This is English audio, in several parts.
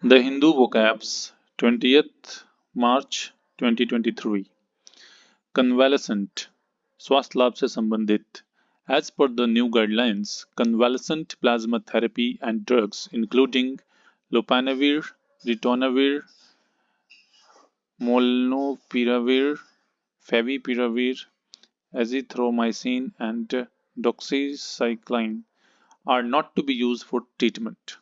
The Hindu Vocabs, 20th March 2023. Convalescent, स्वास्थ्य लाभ से संबंधित. As per the new guidelines, convalescent plasma therapy and drugs including lopinavir, ritonavir, molnupiravir, favipiravir, azithromycin, and doxycycline are not to be used for treatment.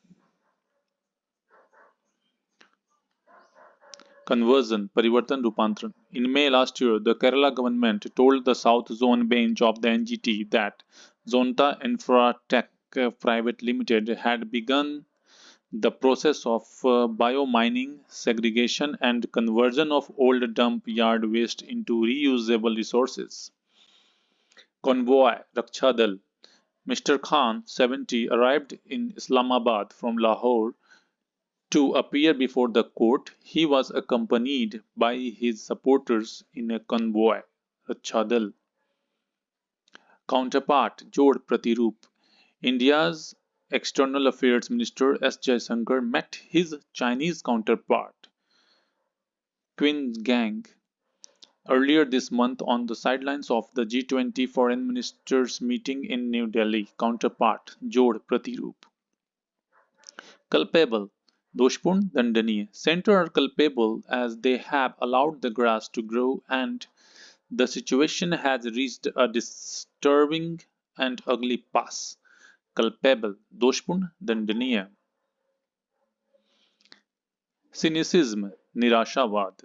Conversion, परिवर्तन रूपांतरण. In May last year, the Kerala government told the South Zone bench of the NGT that Zonta Infratech Private Limited had begun the process of biomining, segregation and conversion of old dump yard waste into reusable resources. Convoy, Raksha Dal. Mr. Khan, 70, arrived in Islamabad from Lahore to appear before the court. He was accompanied by his supporters in a convoy. Raksha Dal. Counterpart, Jod Pratiroop. India's External Affairs Minister S. Jaishankar met his Chinese counterpart, Qin Gang, earlier this month on the sidelines of the G20 foreign ministers meeting in New Delhi. Counterpart, Jod Pratiroop. Culpable, Doshpurn Dandaniya. Center are culpable as they have allowed the grass to grow and the situation has reached a disturbing and ugly pass. Culpable, Doshpurn Dandaniya. Cynicism, Nirashavad.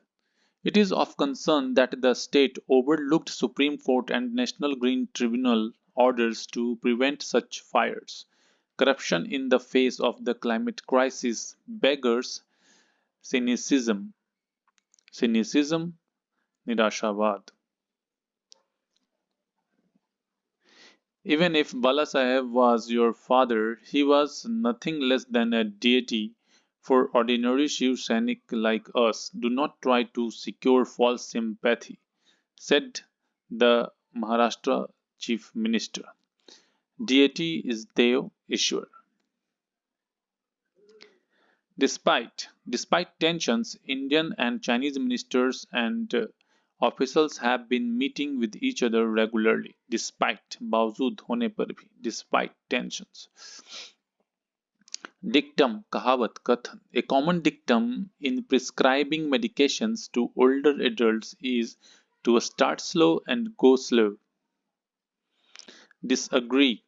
It is of concern that the state overlooked Supreme Court and National Green Tribunal orders to prevent such fires. Corruption in the face of the climate crisis beggars cynicism. Cynicism, Nirashavad. Even if Balasaheb was your father, he was nothing less than a deity for ordinary Shiv Sainik like us. Do not try to secure false sympathy, said the Maharashtra Chief Minister. Deity is Dev Ishwar. Despite tensions, Indian and Chinese ministers and officials have been meeting with each other regularly. बावजूद होने पर भी, despite tensions. Dictum, कहावत, कथन. A common dictum in prescribing medications to older adults is to start slow and go slow. Disagree,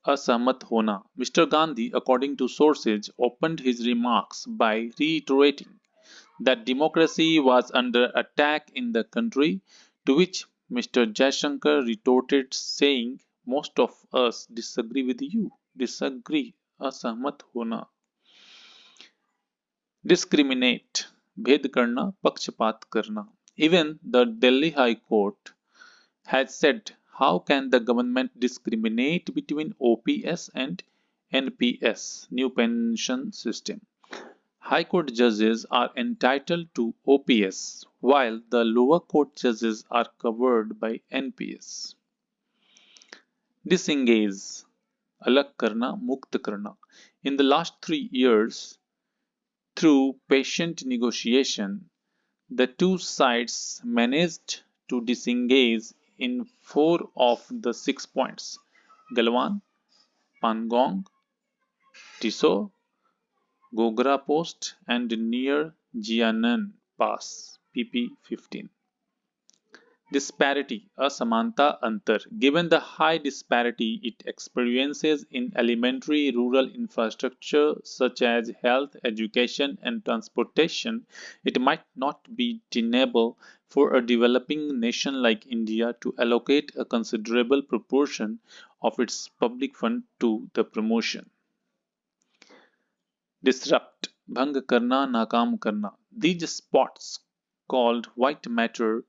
असहमत होना. Mr. Gandhi, according to sources, opened his remarks by reiterating that democracy was under attack in the country, to which Mr. Jaishankar retorted saying, most of us disagree with you. Disagree, असहमत होना. Discriminate, भेद करना, पक्षपात करना. Even the Delhi High Court had said, how can the government discriminate between OPS and NPS, new pension system? High Court judges are entitled to OPS, while the lower court judges are covered by NPS. Disengage, अलग करना, मुक्त करना. In the last 3 years, through patient negotiation, the two sides managed to disengage in 4 of the 6 points: Galwan, Pangong, Tiso, Gogra Post, and near Jianan Pass, PP 15. Disparity, असमानता, अंतर. Given the high disparity it experiences in elementary rural infrastructure such as health, education, and transportation, it might not be tenable for a developing nation like India to allocate a considerable proportion of its public fund to the promotion. Disrupt, भंग करना, नाकाम करना. These spots called white matter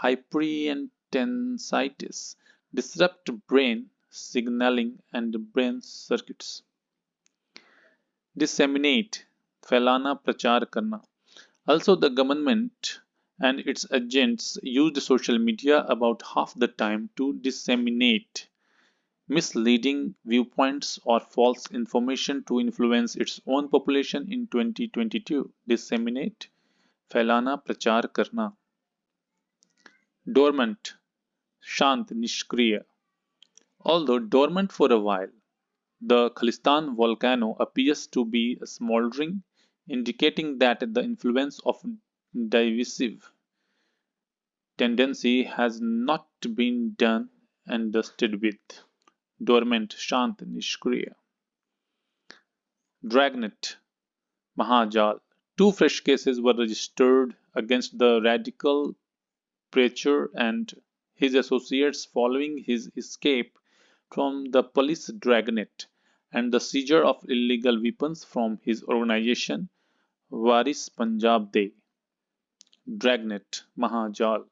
hyperintensitious disrupt brain signaling and brain circuits. Disseminate, फैलाना, प्रचार करना. Also, the government and its agents used social media about half the time to disseminate misleading viewpoints or false information to influence its own population in 2022. Disseminate, फैलाना, प्रचार करना. Dormant, शांत, निष्क्रिय. Although dormant for a while, the Khalistan volcano appears to be smoldering, indicating that the influence of divisive tendency has not been done and dusted with. Dormant, शांत, निष्क्रिय. Dragnet, Mahajal. Two fresh cases were registered against the radical preacher and his associates following his escape from the police dragnet and the seizure of illegal weapons from his organization Waris Punjab De. Dragnet, Mahajal.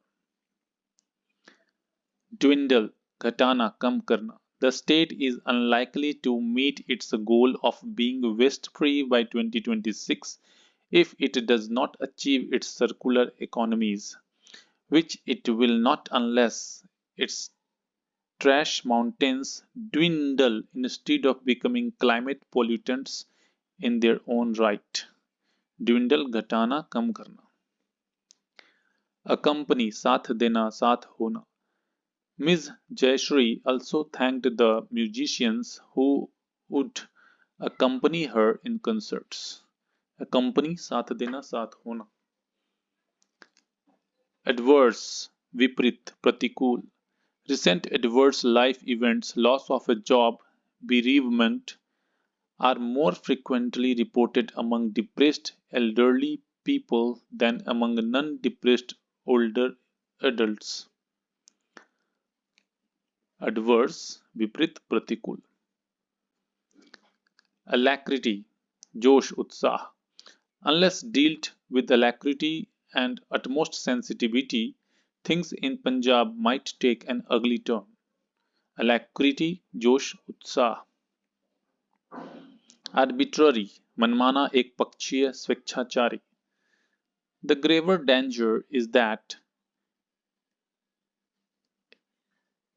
Dwindle, घटाना, कम करना. The state is unlikely to meet its goal of being waste-free by 2026 if it does not achieve its circular economies, which it will not unless its trash mountains dwindle instead of becoming climate pollutants in their own right. Dwindle, घटाना, कम करना. Accompany, साथ देना, साथ होना. Ms. Jayashree also thanked the musicians who would accompany her in concerts. Accompany, साथ देना, साथ होना. Adverse, विपरीत, प्रतिकूल. Recent adverse life events, loss of a job, bereavement, are more frequently reported among depressed elderly people than among non-depressed older adults. Adverse, विपरीत, प्रतिकूल. Alacrity, जोश, उत्साह. Unless dealt with alacrity and utmost sensitivity, things in Punjab might take an ugly turn. Alacrity, जोश, उत्साह. Arbitrary, मनमाना, एकपक्षीय, स्वेच्छाचारी. The graver danger is that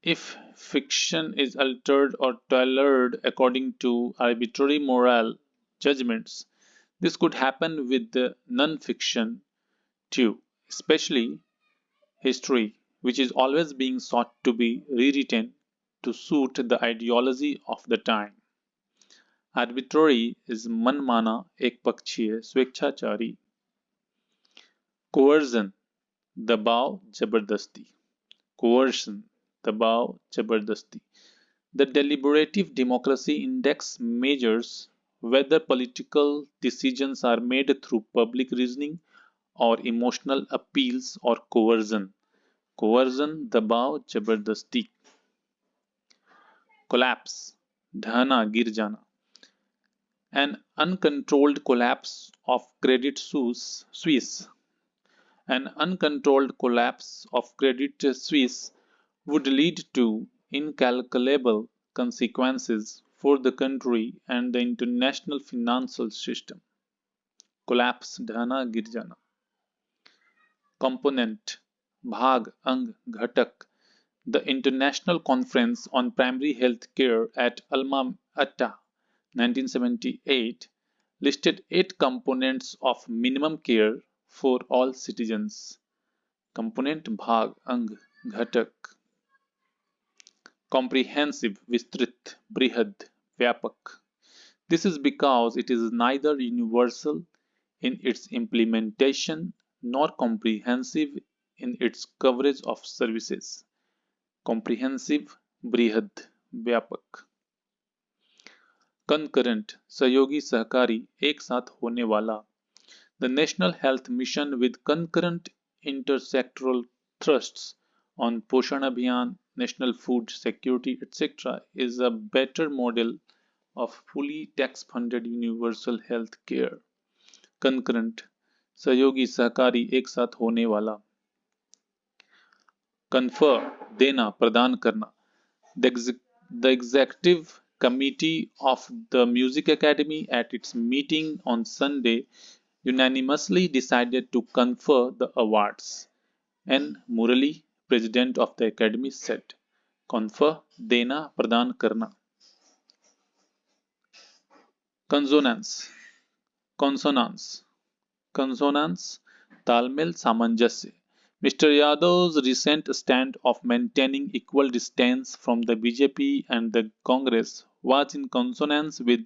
if fiction is altered or tailored according to arbitrary moral judgments, this could happen with the non-fiction too, especially history, which is always being sought to be rewritten to suit the ideology of the time. Arbitrary is मनमाना, एकपक्षीय, स्वेच्छाचारी. Coercion, दबाव, जबरदस्ती. Coercion, दबाव, जबरदस्ती. The deliberative democracy index measures whether political decisions are made through public reasoning or emotional appeals or coercion. Coercion, दबाव, जबरदस्ती. Collapse, ढहना, गिर जाना. An uncontrolled collapse of Credit Suisse. An uncontrolled collapse of Credit Suisse would lead to incalculable consequences for the country and the international financial system. Collapse, ढहना, गिर जाना. Component, भाग, अंग, घटक. The International Conference on Primary Health Care at Alma Ata, 1978, listed 8 components of minimum care for all citizens. Component, भाग, अंग, घटक. Comprehensive, विस्तृत, बृहद, व्यापक. This is because it is neither universal in its implementation nor comprehensive in its coverage of services. Comprehensive, बृहद, व्यापक. Concurrent, सहयोगी, सहकारी, एक साथ होने वाला. The National Health Mission with concurrent intersectoral thrusts on Poshan Abhiyan, National Food Security, etc. is a better model of fully tax-funded universal health care. Concurrent, सहयोगी, सहकारी, एक साथ होने वाला. Confer, देना, प्रदान करना. The Executive Committee of the Music Academy at its meeting on Sunday unanimously decided to confer the awards. N. Murali, President of the Academy, said. confer देना प्रदान करना. Consonance. Consonance. Consonance तालमेल सामंजस्य. Mr. Yadav's recent stand of maintaining equal distance from the BJP and the Congress was in consonance with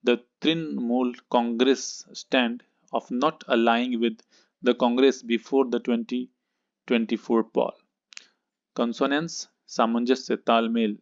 the Trinamool Congress stand of not allying with the Congress before the 2024 poll. Consonance सामंजस्य तालमेल